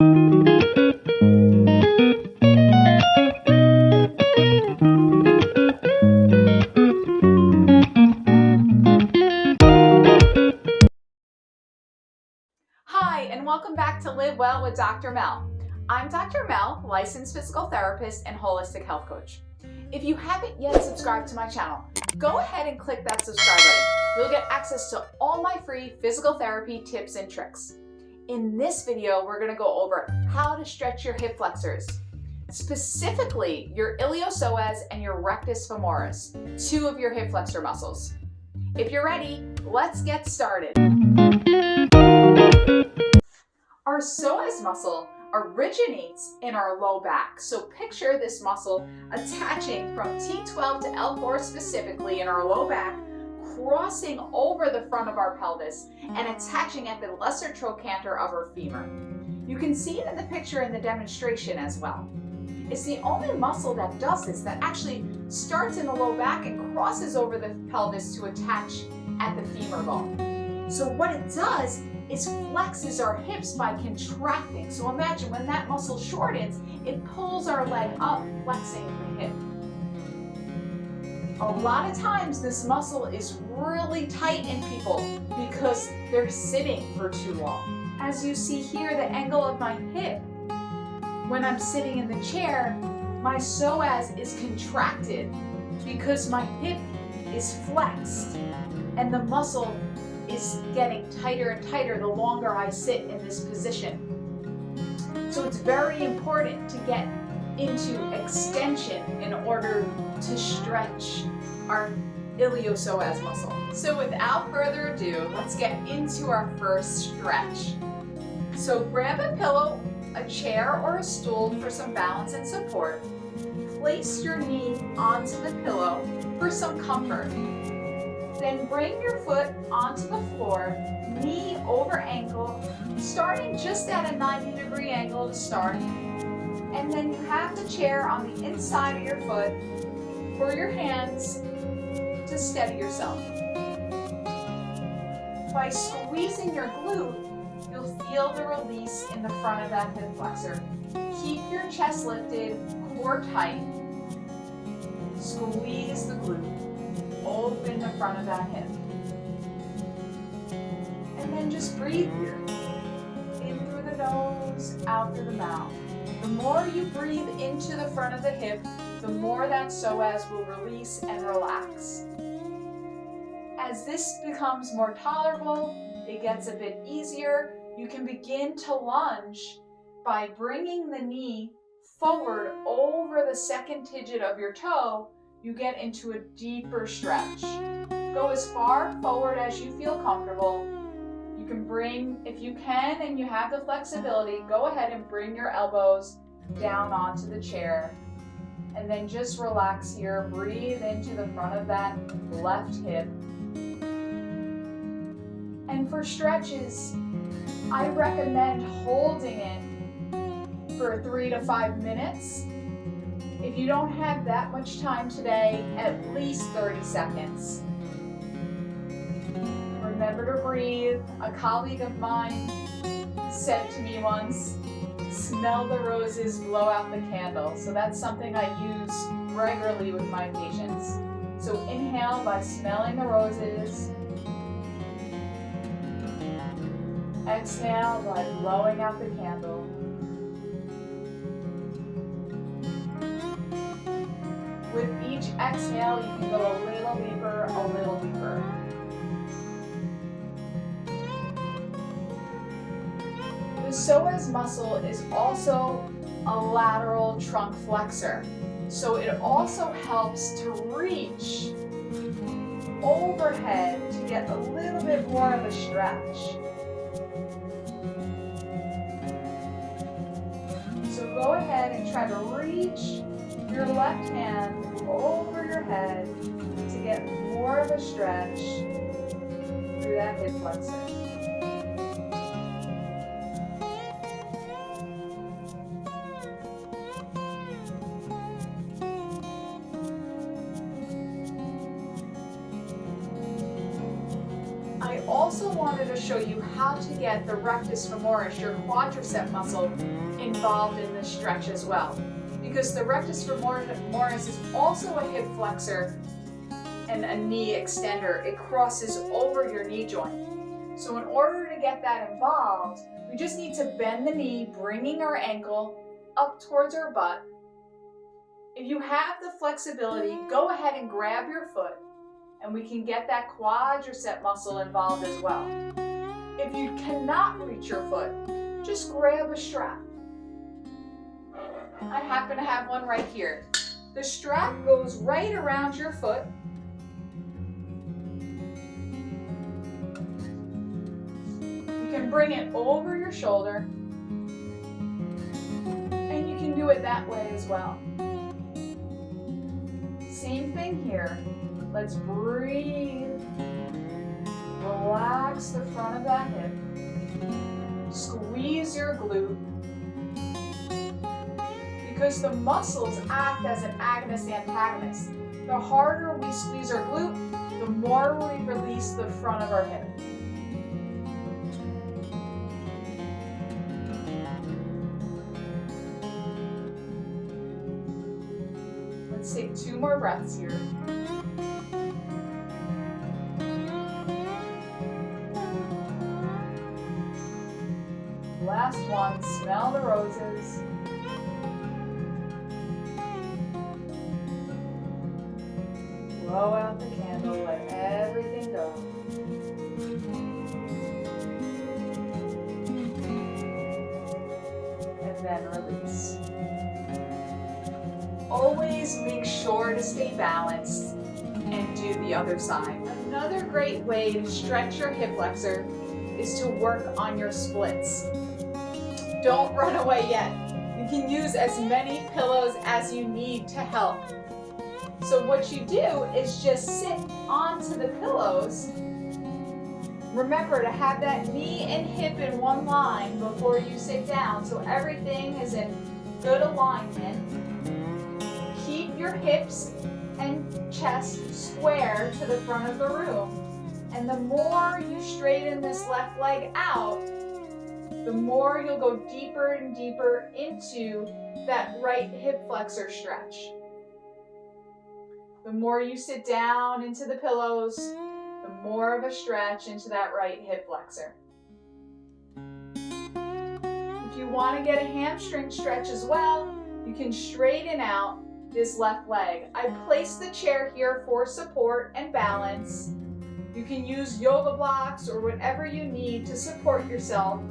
Hi, and welcome back to Live Well with Dr. Mel. I'm Dr. Mel, licensed physical therapist and holistic health coach. If you haven't yet subscribed to my channel, go ahead and click that subscribe button. You'll get access to all my free physical therapy tips and tricks. In this video, we're going to go over how to stretch your hip flexors, specifically your Iliopsoas and your rectus femoris, two of your hip flexor muscles. If you're ready, let's get started. Our psoas muscle originates in our low back. So picture this muscle attaching from T12 to L4 specifically in our low back, crossing over the front of our pelvis and attaching at the lesser trochanter of our femur. You can see it in the picture in the demonstration as well. It's the only muscle that does this, that actually starts in the low back and crosses over the pelvis to attach at the femur bone. So what it does is flexes our hips by contracting. So imagine when that muscle shortens, it pulls our leg up, flexing the hip. A lot of times this muscle is really tight in people because they're sitting for too long. As you see here, the angle of my hip, when I'm sitting in the chair, my psoas is contracted because my hip is flexed and the muscle is getting tighter and tighter the longer I sit in this position. So it's very important to get into extension in order to stretch our Iliopsoas muscle. So without further ado, let's get into our first stretch. So grab a pillow, a chair, or a stool for some balance and support. Place your knee onto the pillow for some comfort. Then bring your foot onto the floor, knee over ankle, starting just at a 90-degree angle to start. And then you have the chair on the inside of your foot for your hands to steady yourself. By squeezing your glute, you'll feel the release in the front of that hip flexor. Keep your chest lifted, core tight. Squeeze the glute. Open the front of that hip. And then just breathe here. In through the nose, out through the mouth. The more you breathe into the front of the hip, the more that psoas will release and relax. As this becomes more tolerable, it gets a bit easier, you can begin to lunge by bringing the knee forward over the second digit of your toe. You get into a deeper stretch. Go as far forward as you feel comfortable. You can bring, if you can and you have the flexibility, go ahead and bring your elbows down onto the chair. And then just relax here. Breathe into the front of that left hip. And for stretches, I recommend holding it for 3 to 5 minutes. If you don't have that much time today, at least 30 seconds. Remember to breathe. A colleague of mine said to me once, smell the roses, blow out the candle. So that's something I use regularly with my patients. So inhale by smelling the roses. Exhale by blowing out the candle. With each exhale, you can go a little deeper, a little deeper. The psoas muscle is also a lateral trunk flexor, so it also helps to reach overhead to get a little bit more of a stretch. So go ahead and try to reach your left hand over your head to get more of a stretch through that hip flexor. I also wanted to show you how to get the rectus femoris, your quadricep muscle, involved in this stretch as well. Because the rectus femoris is also a hip flexor and a knee extender. It crosses over your knee joint. So in order to get that involved, we just need to bend the knee, bringing our ankle up towards our butt. If you have the flexibility, go ahead and grab your foot, and we can get that quadricep muscle involved as well. If you cannot reach your foot, just grab a strap. I happen to have one right here. The strap goes right around your foot. You can bring it over your shoulder, and you can do it that way as well. Same thing here. Let's breathe. Relax the front of that hip. Squeeze your glute. Because the muscles act as an agonist-antagonist. The harder we squeeze our glute, the more we release the front of our hip. Let's take 2 more breaths here. Last one, smell the roses. Blow out the candle, let everything go. And then release. Always make sure to stay balanced and do the other side. Another great way to stretch your hip flexor is to work on your splits. Don't run away yet. You can use as many pillows as you need to help. So what you do is just sit onto the pillows. Remember to have that knee and hip in one line before you sit down so everything is in good alignment. Keep your hips and chest square to the front of the room. And the more you straighten this left leg out, the more you'll go deeper and deeper into that right hip flexor stretch. The more you sit down into the pillows, the more of a stretch into that right hip flexor. If you want to get a hamstring stretch as well, you can straighten out this left leg. I placed the chair here for support and balance. You can use yoga blocks or whatever you need to support yourself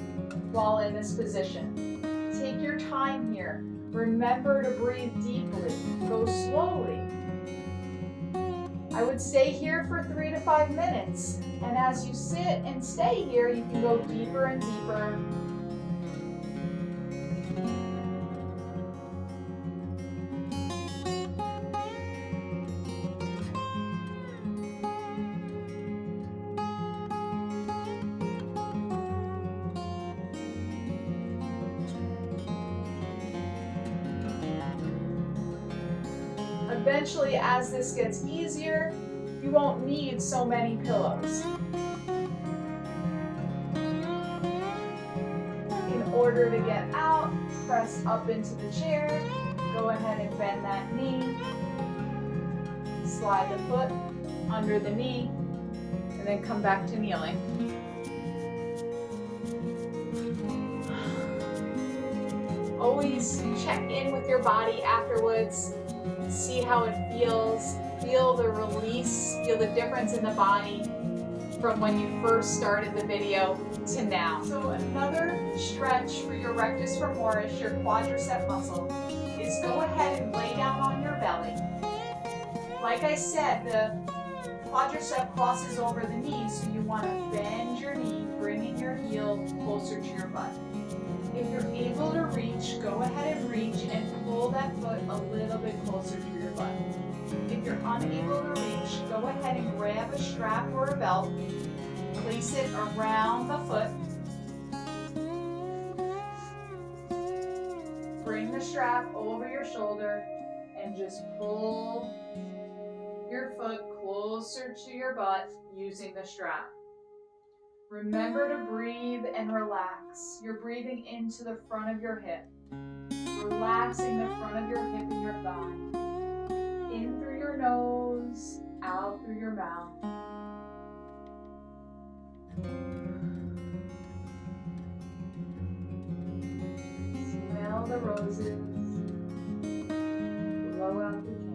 while in this position. Take your time here. Remember to breathe deeply. Go slowly. I would stay here for 3 to 5 minutes. And as you sit and stay here, you can go deeper and deeper. Eventually, as this gets easier, you won't need so many pillows. In order to get out, press up into the chair, go ahead and bend that knee, slide the foot under the knee, and then come back to kneeling. Always check in with your body afterwards. See how it feels, feel the release, feel the difference in the body from when you first started the video to now. So another stretch for your rectus femoris, your quadricep muscle, is go ahead and lay down on your belly. Like I said, the quadricep crosses over the knee, so you want to bend your knee, bringing your heel closer to your butt. If you're able to reach, go ahead and reach and pull that foot a little bit closer to your butt. If you're unable to reach, go ahead and grab a strap or a belt, place it around the foot, bring the strap over your shoulder, and just pull your foot closer to your butt using the strap. Remember to breathe and relax. You're breathing into the front of your hip, relaxing the front of your hip and your thigh. In through your nose, out through your mouth. Smell the roses. Blow out the candle.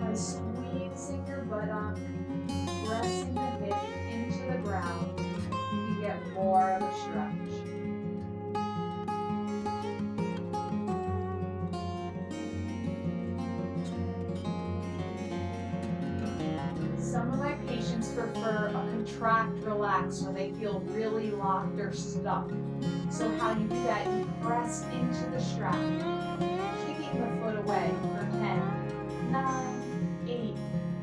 By squeezing your buttock, pressing the hip into the ground, you get more of a stretch. Some of my patients prefer a contract, relax when they feel really locked or stuck. So how you do that, you press into the strap, kicking the foot away for 10, 9, 8,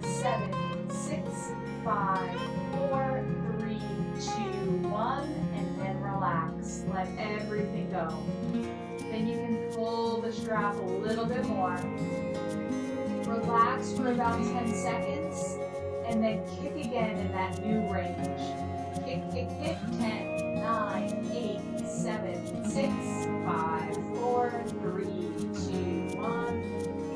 7, 6, 5, 4, 3, 2, 1, and then relax. Let everything go. Then you can pull the strap a little bit more. Relax for about 10 seconds. And then kick again in that new range. Kick, kick, kick. 10, 9, 8, 7, 6, 5, 4, 3, 2, 1.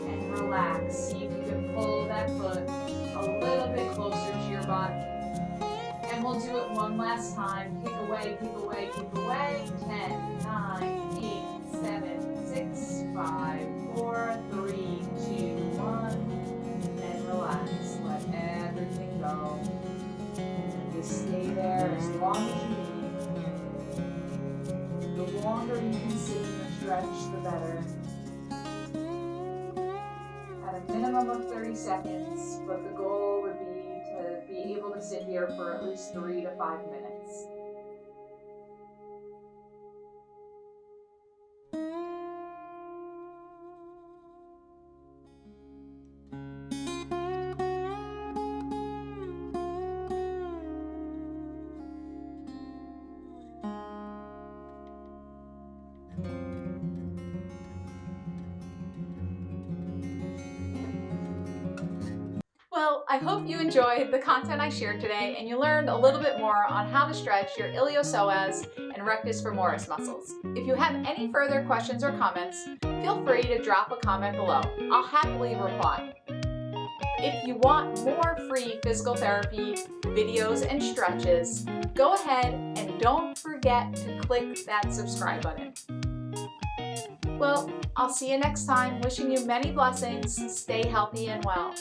And relax. See if you can pull that foot a little bit closer to your butt. And we'll do it one last time. Kick away, kick away, kick away. 10, 9, 8, 7, 6, 5, 4, 3, 2, 1. And relax. Let everything go. And just stay there as long as you need. The longer you can sit and stretch, the better. At a minimum of 30 seconds, but the goal would be to be able to sit here for at least 3 to 5 minutes. Well, I hope you enjoyed the content I shared today and you learned a little bit more on how to stretch your iliopsoas and rectus femoris muscles. If you have any further questions or comments, feel free to drop a comment below. I'll happily reply. If you want more free physical therapy videos and stretches, go ahead and don't forget to click that subscribe button. Well, I'll see you next time. Wishing you many blessings. Stay healthy and well.